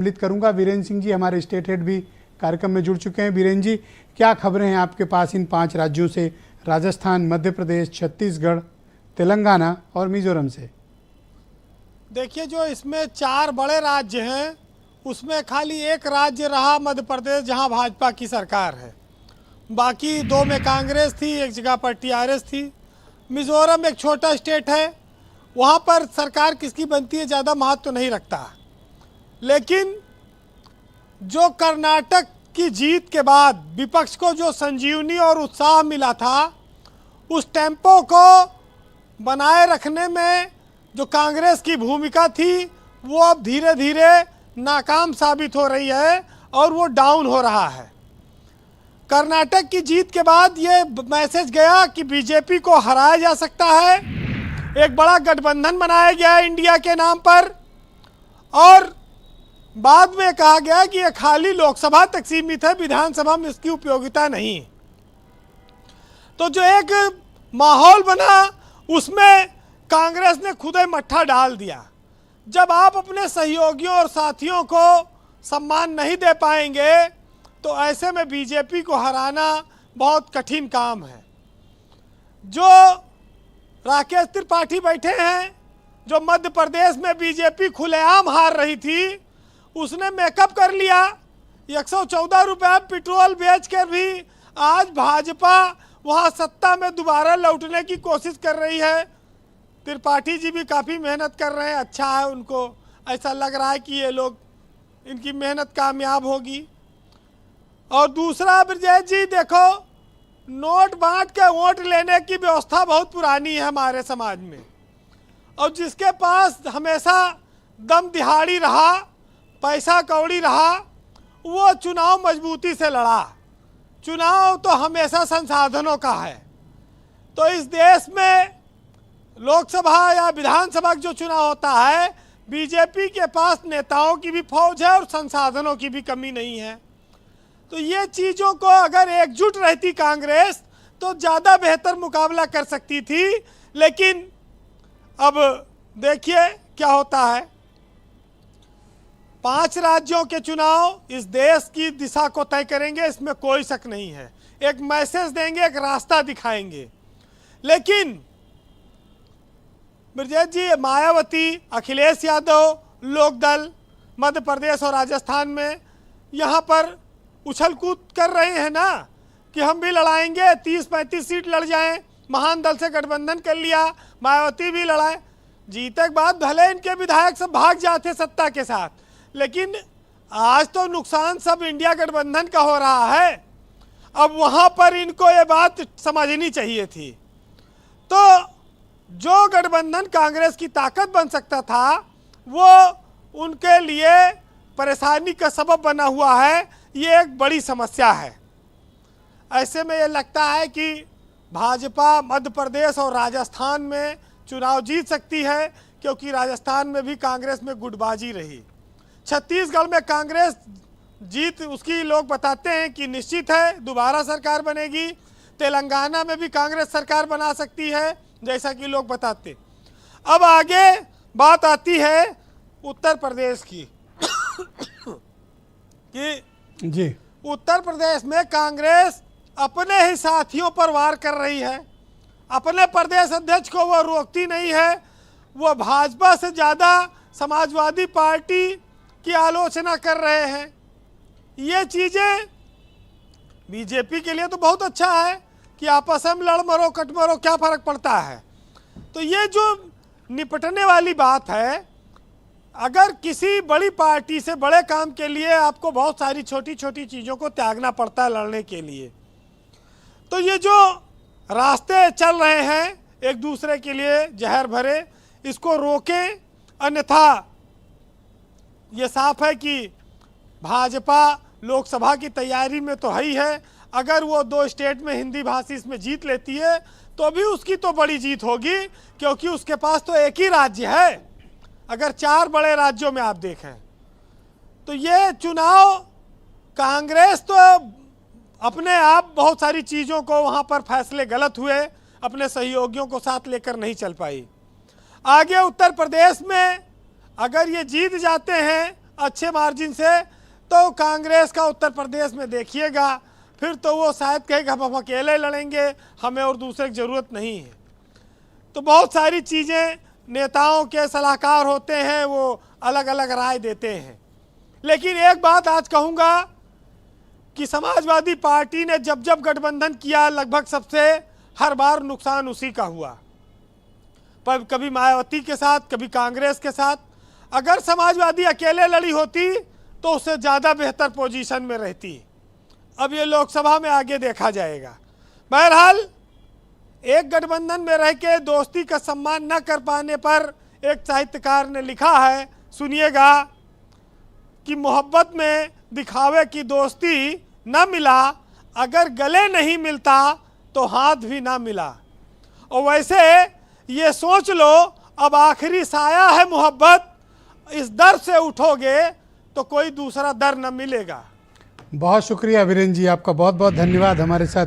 सम्मिलित करूंगा। वीरेंद्र सिंह जी हमारे स्टेट हेड भी कार्यक्रम में जुड़ चुके हैं। वीरेंद्र जी, क्या खबरें हैं आपके पास इन 5 राज्यों से, राजस्थान, मध्य प्रदेश, छत्तीसगढ़, तेलंगाना और मिजोरम से? देखिए, जो इसमें 4 बड़े राज्य हैं उसमें खाली एक राज्य रहा मध्य प्रदेश, जहां भाजपा की सरकार है। बाकी 2 में कांग्रेस थी, एक जगह पर टीआरएस थी। मिजोरम एक छोटा स्टेट है, वहां पर सरकार किसकी बनती है ज़्यादा महत्व तो नहीं रखता। लेकिन जो कर्नाटक की जीत के बाद विपक्ष को जो संजीवनी और उत्साह मिला था, उस टेम्पो को बनाए रखने में जो कांग्रेस की भूमिका थी वो अब धीरे धीरे नाकाम साबित हो रही है और वो डाउन हो रहा है। कर्नाटक की जीत के बाद ये मैसेज गया कि बीजेपी को हराया जा सकता है। एक बड़ा गठबंधन बनाया गया इंडिया के नाम पर और बाद में कहा गया कि ये खाली लोकसभा तक सीमित है, विधानसभा में इसकी उपयोगिता नहीं। तो जो एक माहौल बना उसमें कांग्रेस ने खुद ही मट्ठा डाल दिया। जब आप अपने सहयोगियों और साथियों को सम्मान नहीं दे पाएंगे तो ऐसे में बीजेपी को हराना बहुत कठिन काम है। जो राकेश त्रिपाठी बैठे हैं, जो मध्य प्रदेश में बीजेपी खुलेआम हार रही थी, उसने मेकअप कर लिया। 114 रुपये पेट्रोल बेच कर भी आज भाजपा वहाँ सत्ता में दोबारा लौटने की कोशिश कर रही है। त्रिपाठी जी भी काफ़ी मेहनत कर रहे हैं, अच्छा है, उनको ऐसा लग रहा है कि ये लोग, इनकी मेहनत कामयाब होगी। और दूसरा, ब्रजेश जी देखो, नोट बांट के वोट लेने की व्यवस्था बहुत पुरानी है हमारे समाज में, और जिसके पास हमेशा दम दिहाड़ी रहा, पैसा कौड़ी रहा, वो चुनाव मजबूती से लड़ा। चुनाव तो हमेशा संसाधनों का है। तो इस देश में लोकसभा या विधानसभा जो चुनाव होता है, बीजेपी के पास नेताओं की भी फौज है और संसाधनों की भी कमी नहीं है। तो ये चीज़ों को अगर एकजुट रहती कांग्रेस तो ज़्यादा बेहतर मुकाबला कर सकती थी। लेकिन अब देखिए क्या होता है। 5 राज्यों के चुनाव इस देश की दिशा को तय करेंगे, इसमें कोई शक नहीं है। एक मैसेज देंगे, एक रास्ता दिखाएंगे। लेकिन ब्रजेश जी, मायावती, अखिलेश यादव, लोकदल मध्य प्रदेश और राजस्थान में यहाँ पर उछल कूद कर रहे हैं ना कि हम भी लड़ाएंगे, 30-35 सीट लड़ जाएं। महान दल से गठबंधन कर लिया, मायावती भी लड़ाए। जीते के बाद भले इनके विधायक सब भाग जाते सत्ता के साथ, लेकिन आज तो नुकसान सब इंडिया गठबंधन का हो रहा है। अब वहाँ पर इनको ये बात समझनी चाहिए थी। तो जो गठबंधन कांग्रेस की ताकत बन सकता था, वो उनके लिए परेशानी का सबब बना हुआ है। ये एक बड़ी समस्या है। ऐसे में ये लगता है कि भाजपा मध्य प्रदेश और राजस्थान में चुनाव जीत सकती है, क्योंकि राजस्थान में भी कांग्रेस में गुटबाजी रही। छत्तीसगढ़ में कांग्रेस जीत उसकी लोग बताते हैं कि निश्चित है, दोबारा सरकार बनेगी। तेलंगाना में भी कांग्रेस सरकार बना सकती है, जैसा कि लोग बताते। अब आगे बात आती है उत्तर प्रदेश की कि जी, उत्तर प्रदेश में कांग्रेस अपने ही साथियों पर वार कर रही है। अपने प्रदेश अध्यक्ष को वो रोकती नहीं है। वो भाजपा से ज़्यादा समाजवादी पार्टी की आलोचना कर रहे हैं। ये चीज़ें बीजेपी के लिए तो बहुत अच्छा है कि आपस में लड़ मरो कट मरो, क्या फ़र्क पड़ता है। तो ये जो निपटने वाली बात है, अगर किसी बड़ी पार्टी से बड़े काम के लिए आपको बहुत सारी छोटी छोटी चीज़ों को त्यागना पड़ता है लड़ने के लिए, तो ये जो रास्ते चल रहे हैं एक दूसरे के लिए जहर भरे, इसको रोकें। अन्यथा ये साफ है कि भाजपा लोकसभा की तैयारी में तो है ही है। अगर वो 2 स्टेट में हिंदी भाषी इसमें जीत लेती है तो भी उसकी तो बड़ी जीत होगी, क्योंकि उसके पास तो एक ही राज्य है। अगर 4 बड़े राज्यों में आप देखें तो ये चुनाव कांग्रेस तो अपने आप बहुत सारी चीज़ों को वहाँ पर फैसले गलत हुए, अपने सहयोगियों को साथ लेकर नहीं चल पाई। आगे उत्तर प्रदेश में अगर ये जीत जाते हैं अच्छे मार्जिन से, तो कांग्रेस का उत्तर प्रदेश में देखिएगा, फिर तो वो शायद कहेगा हम अकेले लड़ेंगे, हमें और दूसरे की ज़रूरत नहीं है। तो बहुत सारी चीज़ें, नेताओं के सलाहकार होते हैं, वो अलग अलग राय देते हैं। लेकिन एक बात आज कहूँगा कि समाजवादी पार्टी ने जब जब गठबंधन किया, लगभग सबसे हर बार नुकसान उसी का हुआ। पर कभी मायावती के साथ, कभी कांग्रेस के साथ। अगर समाजवादी अकेले लड़ी होती तो उससे ज़्यादा बेहतर पोजीशन में रहती। अब ये लोकसभा में आगे देखा जाएगा। बहरहाल एक गठबंधन में रह के दोस्ती का सम्मान न कर पाने पर एक साहित्यकार ने लिखा है, सुनिएगा, कि मोहब्बत में दिखावे की दोस्ती न मिला, अगर गले नहीं मिलता तो हाथ भी ना मिला। और वैसे ये सोच लो, अब आखिरी साया है मोहब्बत, इस दर से उठोगे तो कोई दूसरा दर न मिलेगा। बहुत शुक्रिया वीरेंद्र जी, आपका बहुत बहुत धन्यवाद हमारे साथ